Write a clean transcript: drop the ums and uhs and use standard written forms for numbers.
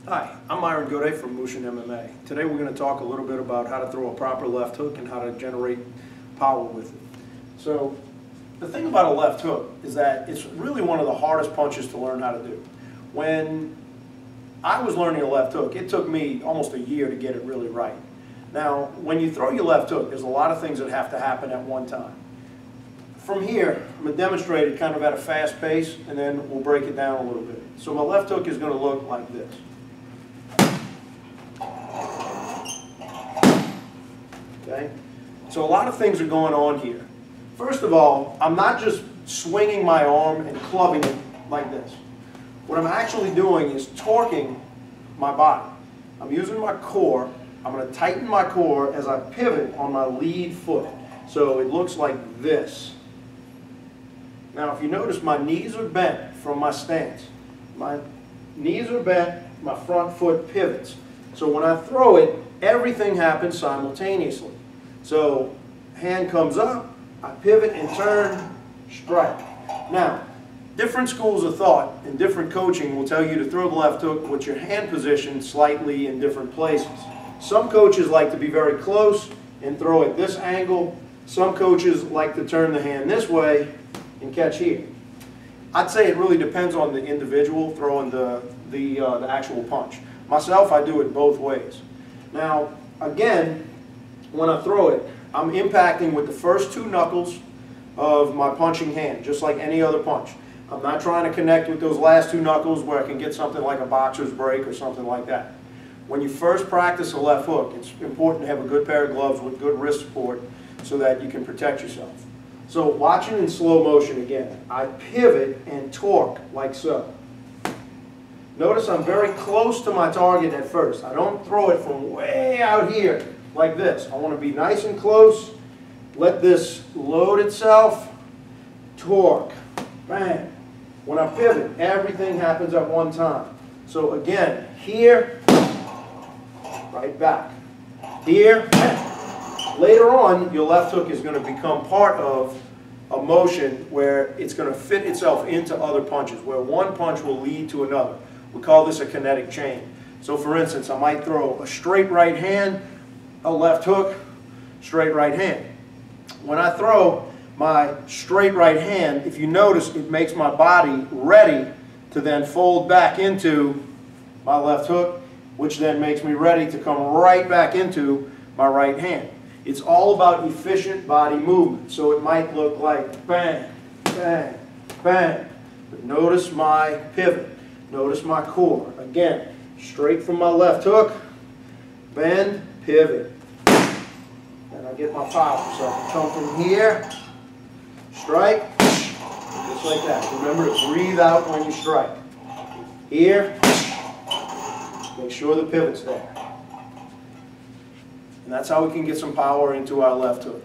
Hi, I'm Myron Goday from Mushin MMA. Today we're going to talk a little bit about how to throw a proper left hook and how to generate power with it. So the thing about a left hook is that it's really one of the hardest punches to learn how to do. When I was learning a left hook, it took me almost a year to get it really right. Now, when you throw your left hook, there's a lot of things that have to happen at one time. From here, I'm going to demonstrate it kind of at a fast pace, and then we'll break it down a little bit. So my left hook is going to look like this. Okay? So a lot of things are going on here. First of all, I'm not just swinging my arm and clubbing it like this. What I'm actually doing is torquing my body. I'm using my core. I'm going to tighten my core as I pivot on my lead foot. So it looks like this. Now if you notice, my knees are bent from my stance. My knees are bent, my front foot pivots. So when I throw it, everything happens simultaneously. So hand comes up, I pivot and turn, strike. Now, different schools of thought and different coaching will tell you to throw the left hook with your hand positioned slightly in different places. Some coaches like to be very close and throw at this angle. Some coaches like to turn the hand this way and catch here. I'd say it really depends on the individual throwing the actual punch. Myself, I do it both ways. Now, again, when I throw it, I'm impacting with the first two knuckles of my punching hand, just like any other punch. I'm not trying to connect with those last two knuckles where I can get something like a boxer's break or something like that. When you first practice a left hook, it's important to have a good pair of gloves with good wrist support so that you can protect yourself. So watching in slow motion again, I pivot and torque like so. Notice I'm very close to my target at first. I don't throw it from way out here like this. I want to be nice and close. Let this load itself. Torque. Bang. When I pivot, everything happens at one time. So again, here, right back. Here, bang. Later on, your left hook is going to become part of a motion where it's going to fit itself into other punches, where one punch will lead to another. We call this a kinetic chain. So for instance, I might throw a straight right hand, a left hook, straight right hand. When I throw my straight right hand, if you notice, it makes my body ready to then fold back into my left hook, which then makes me ready to come right back into my right hand. It's all about efficient body movement. So it might look like bang, bang, bang. But notice my pivot. Notice my core. Again, straight from my left hook, bend, pivot. And I get my power. So I can come from here, strike, just like that. Remember to breathe out when you strike. Here, make sure the pivot's there. And that's how we can get some power into our left hook.